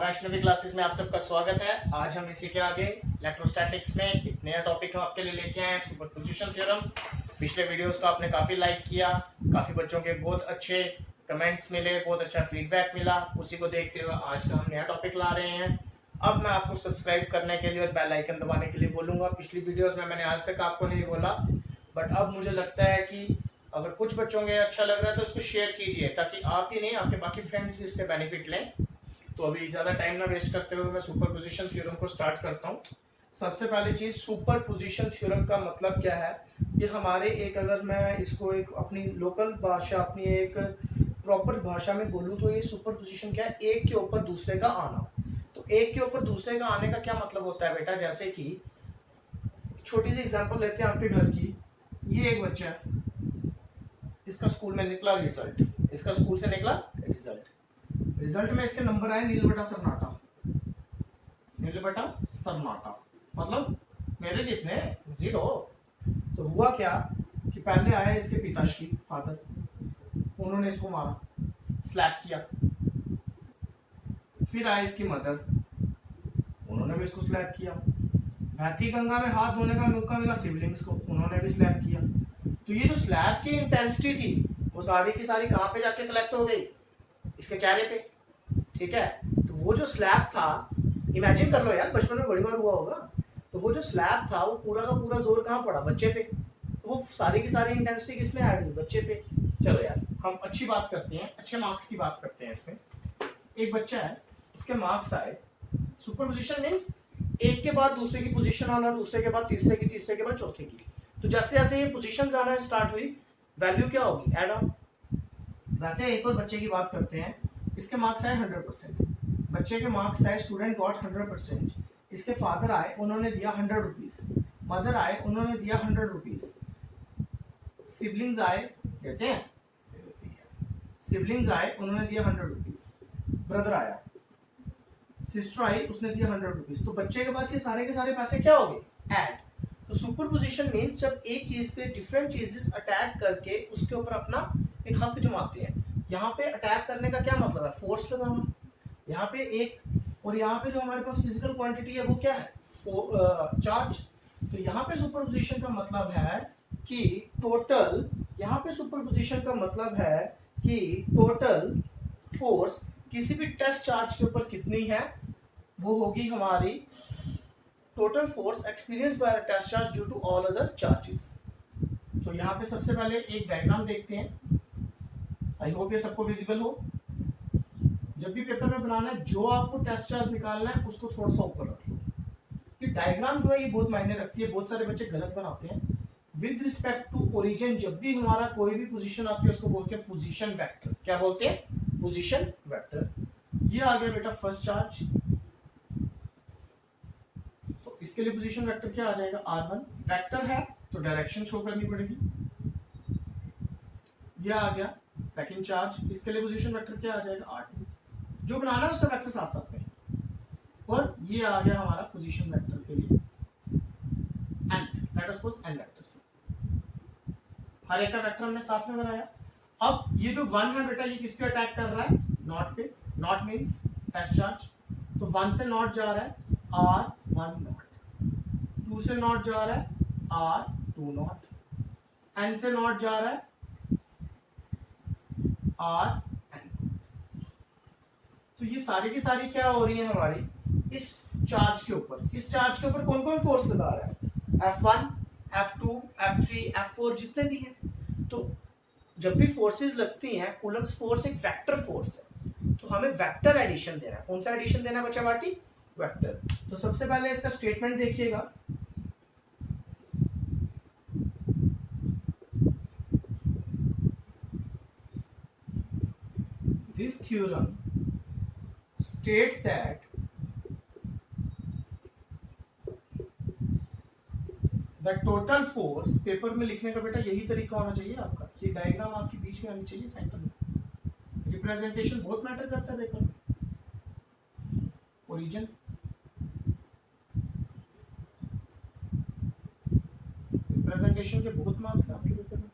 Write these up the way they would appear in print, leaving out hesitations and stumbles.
Vaishnavi classes में आप सबका स्वागत है। आज हम इसी के आगे इलेक्ट्रोस्टैटिक्स में एक नया टॉपिक हम आपके लिए लेके आए हैं, सुपरपोजिशन थ्योरम। पिछले वीडियोस को आपने काफी लाइक किया, काफी बच्चों के बहुत अच्छे कमेंट्स मिले, बहुत अच्छा फीडबैक मिला। उसी को देखते हुए आज का हम नया टॉपिक ला रहे हैं। अब मैं आपको सब्सक्राइब करने के लिए और बेल आइकन दबाने के लिए बोलूंगा। पिछली वीडियोस में मैंने आज तक आपको नहीं बोला, बट अब मुझे लगता है कि अगर कुछ बच्चों के अच्छा लग रहा है तो उसको शेयर कीजिए, ताकि आप ही नहीं आपके बाकी फ्रेंड्स भी इससे बेनिफिट लें। तो अभी ज़्यादा टाइम ना वेस्ट करते हुए मैं सुपरपोजिशन थ्योरम को स्टार्ट करता हूँ। सबसे पहली चीज़, सुपरपोजिशन थ्योरम का मतलब क्या है। ये हमारे एक, अगर मैं इसको एक अपनी लोकल भाषा, अपनी एक प्रॉपर भाषा में बोलूँ तो ये सुपरपोजिशन क्या है, एक के ऊपर दूसरे का आना। तो एक के ऊपर दूसरे का आने का क्या मतलब होता है बेटा, जैसे कि छोटी सी एग्जांपल लेते हैं आपके घर की। ये एक बच्चा है, इसका स्कूल में निकला रिजल्ट, इसका स्कूल से निकला रिजल्ट में इसके नंबर आए नील बटा सरनाटा। नील बटा सरनाटा मतलब मेरे जितने 0। तो हुआ क्या कि पहले आया इसके पिताश्री, फादर, उन्होंने इसको मारा, स्लैप किया। फिर आए इसकी मदर, उन्होंने भी इसको स्लैप किया। बहती गंगा में हाथ धोने का मौका मिला सिबलिंग्स को, उन्होंने भी स्लैप किया। तो ये जो स्लैप की इंटेंसिटी थी वो सारी की सारी कहां पे जाके कलेक्ट हो गई, इसके चेहरे पे। ठीक है, तो वो जो स्लैप था, इमेजिन कर लो यार, बचपन में बड़ी बार हुआ होगा। तो वो जो स्लैप था वो पूरा का पूरा जोर कहाँ पड़ा, बच्चे पे। तो वो सारी की सारी इंटेंसिटी किसमें ऐड हुई, बच्चे पे। चलो यार, हम अच्छी बात करते हैं, अच्छे मार्क्स की बात करते हैं। इसमें एक बच्चा है, इसके मार्क्स आए। सुपरपोजिशन मींस एक के बाद दूसरे की पोजीशन आना, दूसरे के बाद तीसरे की, तीसरे के बाद चौथे की। तो जैसे जैसे ये पोजीशन आना स्टार्ट हुई, वैल्यू क्या होगी, ऐड ऑन। वैसे एक और बच्चे की बात करते हैं, इसके मार्क्स आए 100%। बच्चे के मार्क्स आए, स्टूडेंट गॉट 100%। इसके फादर आए, उन्होंने दिया 100 रुपीज। मदर आए, उन्होंने दिया 100 रुपीज। सिबलिंग्स आए, कहते हैं सिबलिंग्स आए, उन्होंने दिया 100 रुपीज। ब्रदर आया, सिस्टर आई, उसने दिया 100 रुपीज। तो बच्चे के पास ये सारे के सारे पैसे क्या हो गए, ऐड। तो सुपरपोजिशन मींस जब एक चीज पे डिफरेंट चीजेस अटैक करके उसके ऊपर अपना एक हक जमाते हैं। यहाँ पे अटैक करने का क्या मतलब है, फोर्स लगाना। यहाँ पे एक, और यहाँ पे जो हमारे पास फिजिकल क्वांटिटी है वो क्या है, चार्ज। तो यहाँ पे सुपरपोजिशन का मतलब है कि टोटल, यहाँ पे सुपरपोजिशन का मतलब है कि टोटल फोर्स किसी भी टेस्ट चार्ज के ऊपर कितनी है, वो होगी हमारी total force experience by test charge due to all other charges. तो यहाँ पे सबसे पहले एक डायग्राम देखते हैं। आई होप ये सबको विजिबल हो। जब भी पेपर में बनाना है, जो आपको टेस्ट चार्ज निकालना है उसको थोड़ा सा ऊपर रख लो। ये डायग्राम जो है ये बहुत मायने रखती है, बहुत सारे बच्चे गलत बनाते हैं। विद रिस्पेक्ट टू ओरिजिन, जब भी हमारा कोई भी पोजीशन आती है उसको बोलते हैं पोजीशन वेक्टर। क्या बोलते हैं, पोजीशन वेक्टर। ये आ गया बेटा फर्स्ट चार्ज, तो इसके लिए पोजीशन वेक्टर क्या आ जाएगा, r1। वेक्टर है तो डायरेक्शन शो करनी पड़ेगी। ये आ गया सेकंड चार्ज, इसके लिए पोजीशन वेक्टर क्या आ जाएगा, r2। जो बनाना है उसका वेक्टर साथ साथ में। और ये आ गया हमारा पोजीशन वेक्टर के लिए nth, let us suppose n vectors. हर एक का वेक्टर हमने साथ में बनाया। अब ये जो 1 है बेटा, ये किस पे अटैक कर रहा है, नॉट पे। Naught means test charge. तो 1 से नॉट जा रहा है, r1 नॉट। 2 से नॉट जा रहा है, r2 नॉट। n से नॉट जा रहा है, rn। तो ये सारी की सारी क्या हो रही है हमारी, इस चार्ज के ऊपर। इस चार्ज के ऊपर कौन कौन फोर्स लगा रहा है, F1, F2, F3, F4, जितने भी हैं। तो जब भी फोर्सेस लगती हैं, कूलम्ब्स फोर्स एक वेक्टर फोर्स है, तो हमें वेक्टर एडिशन देना है। कौन सा एडिशन देना है बच्चा बाटी, वेक्टर। तो सबसे पहले इसका स्टेटमेंट देखिएगा। This theorem states that the total force, paper में लिखने का बेटा यही तरीका होना चाहिए आपका, ये डायग्राम आपके बीच में आनी चाहिए सेंटर में। रिप्रेजेंटेशन बहुत मैटर करता है पेपर में। ओरिजिन, रिप्रेजेंटेशन के बहुत मार्क्स हैं आपके पेपर में।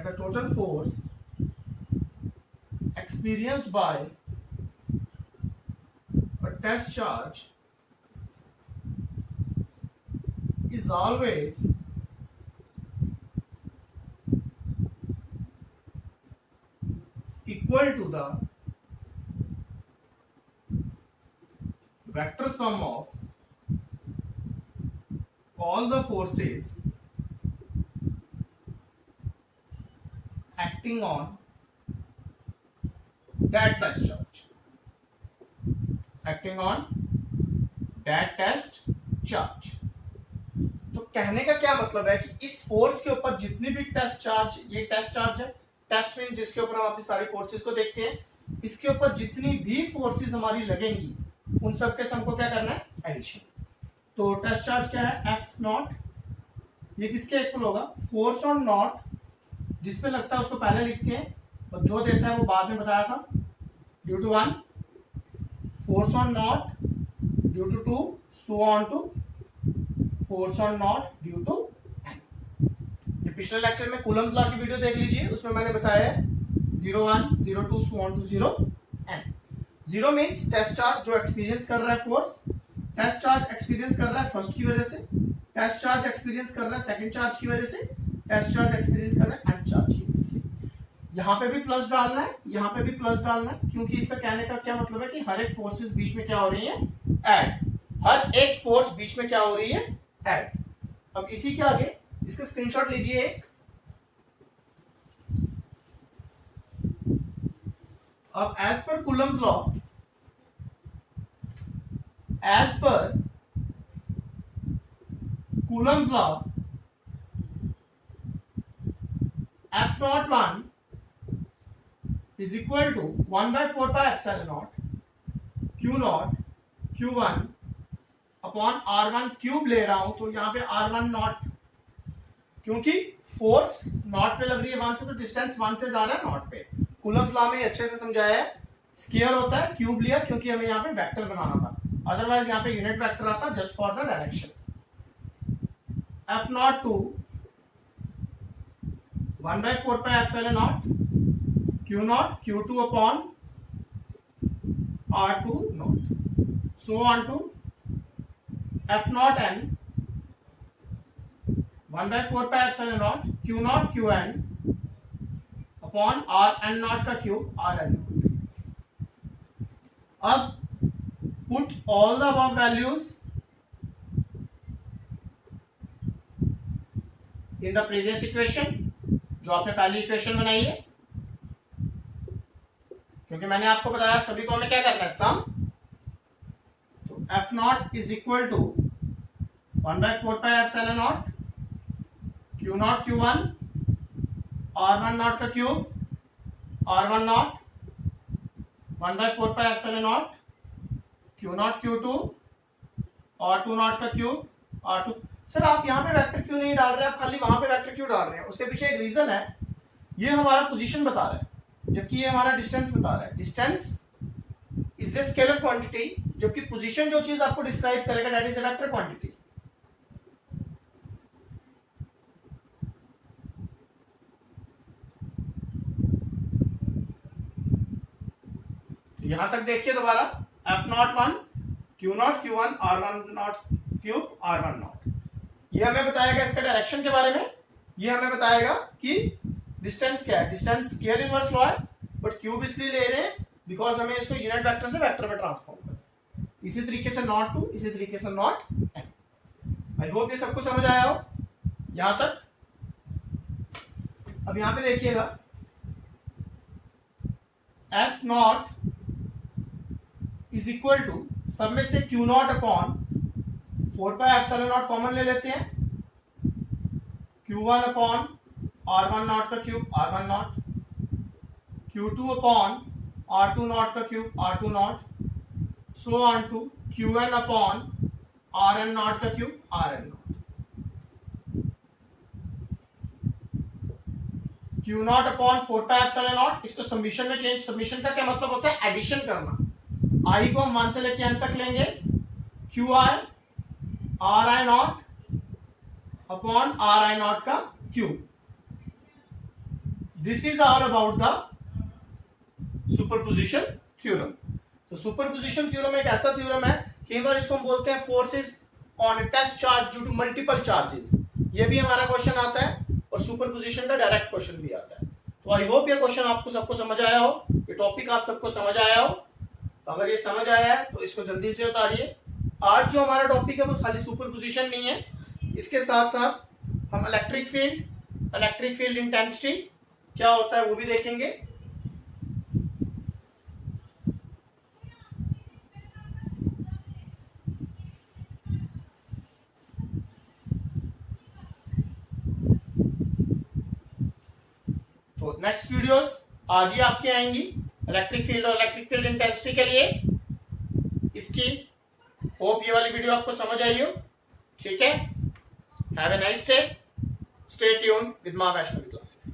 that the total force experienced by a test charge is always equal to the vector sum of all the forces acting on that test charge. Acting on that test charge. तो कहने का क्या मतलब है कि इस force के ऊपर जितनी भी टेस्ट चार्ज, ये टेस्ट चार्ज है, टेस्ट मींस जिसके ऊपर हम अपनी सारी फोर्सेस को देखते हैं, इसके ऊपर जितनी भी फोर्सेस हमारी लगेंगी उन सब के सम को क्या करना है, एडिशन। तो टेस्ट चार्ज क्या है, एफ नॉट, ये किसके इक्वल होगा, फोर्स ऑन नॉट, जिस पे लगता है उसको पहले लिखते हैं और जो देता है वो बाद में बताया था, due to 1, force on naught due to 2, so on to force on naught due to n। ये पिछले लेक्चर में कूलम्स लॉ की वीडियो देख लीजिए, उसमें मैंने बताया है 0, 1, 0, 2, so on to 0 n। 0 means test charge जो एक्सपीरियंस कर रहा है फोर्स, टेस्ट चार्ज एक्सपीरियंस कर रहा है फर्स्ट की वजह से, टेस्ट चार्ज एक्सपीरियंस कर रहा है सेकंड चार्ज की वजह से, टेस्ट चार्ज एक्सपीरियंस कर रहा है nth चार्ज की वजह से। यहाँ पे भी प्लस डालना है, यहाँ पे भी प्लस डालना है, क्योंकि इसका कहने का क्या मतलब है कि हर एक फोर्सेस बीच में क्या हो रही है, ऐड। हर एक फोर्स बीच में क्या हो रही है, ऐड। अब इसी के आगे इसका स्क्रीनशॉट लीजिए एक। अब as per Coulomb's law, as per Coulomb's law, F naught 1 is equal to 1 by 4 pi epsilon naught Q naught Q1 upon R1 cube ले रहा हूं, तो यहाँ पे R1 नॉट, क्योंकि फोर्स नॉट पे लग रही है 1 से, तो डिस्टेंस 1 से जा रहा है नॉट पे। कूलम्स लॉ में अच्छे से समझाया है, स्क्वायर होता है, क्यूब लिया क्योंकि हमें यहाँ पे वेक्टर बनाना था, अदरवाइज यहाँ पे यूनिट वेक्टर आता just for the direction. F naught 2 1 by 4 pi epsilon naught Q naught Q2 upon R2 naught, so on to F naught n 1 by 4 pi epsilon naught Q naught Qn upon Rn naught का cube Rn naught। अब put all the above values in the previous equation, जो आपने पहली equation बनाई है, क्योंकि मैंने आपको बताया सभी को हमें क्या करना है, सम। तो F naught is equal to 1 by 4 pi epsilon naught Q naught Q1 R1 naught का cube R1 naught 1 by 4 pi epsilon naught Q naught Q2 R2 naught का क्यूब R2। सर आप यहाँ पे वेक्टर क्यों नहीं डाल रहे, आप खाली वहां पे वेक्टर क्यों डाल रहे हैं? उसके पीछे एक रीजन है, ये हमारा पोजीशन बता रहा है जबकि ये हमारा डिस्टेंस बता रहा है। Distance is a scalar quantity, जबकि पोजीशन जो चीज आपको डिस्क्राइब करेगा that is a vector quantity. यहां तक देखिए दोबारा, F not 1 Q naught Q1 R1 not cube R1 not, ये हमें बताएगा इसका डायरेक्शन के बारे में, ये हमें बताएगा कि डिस्टेंस क्या है। डिस्टेंस स्क्वायर इनवर्स लॉ है, बट क्यूब इसलिए ले रहे हैं बिकॉज हमें इसको यूनिट वेक्टर से वेक्टर में ट्रांसफॉर्म करना है। इसी तरीके से नॉट 2, इसी तरीके से नॉट n। आई होप ये सबको समझ आया हो यहां तक। अब यहां पे देखिएगा, F naught is equal to, सब में से Q naught upon 4 pi epsilon naught common ले लेते हैं, Q1 अपॉन R1 नॉट का cube R1 naught, Q2 upon R2 naught का cube R2 naught, so on to Qn upon Rn naught का cube Rn naught. Q naught upon 4 pi epsilon naught, इसको summation में change, summation का क्या मतलब होता है, एडिशन करना। I को हम 1 से लेके n तक लेंगे, Qi Ri naught upon Ri naught का cube. This is all about the superposition theorem. तो सुपरपोजिशन थ्योरम एक ऐसा थ्योरम है, कई बार इसको हम बोलते हैं forces on test charge due to multiple charges. ये भी हमारा क्वेश्चन आता है और सुपरपोजिशन का डायरेक्ट क्वेश्चन भी आता है। तो आई होप ये क्वेश्चन आपको सबको समझ आया हो, ये टॉपिक आप सबको समझ आया हो। तो अगर ये समझ आया है तो इसको जल्दी से उतारिए। आज जो हमारा टॉपिक है वो खाली सुपरपोजिशन नहीं है, इसके साथ साथ हम इलेक्ट्रिक फील्ड इंटेंसिटी क्या होता है वो भी देखेंगे। तो नेक्स्ट वीडियोस आज ही आपके आएंगी इलेक्ट्रिक फील्ड और इलेक्ट्रिक फील्ड इंटेंसिटी के लिए। इसकी होप ये वाली वीडियो आपको समझ आई हो। ठीक है, have a nice day, stay tuned with मां वैष्णवी क्लासेस।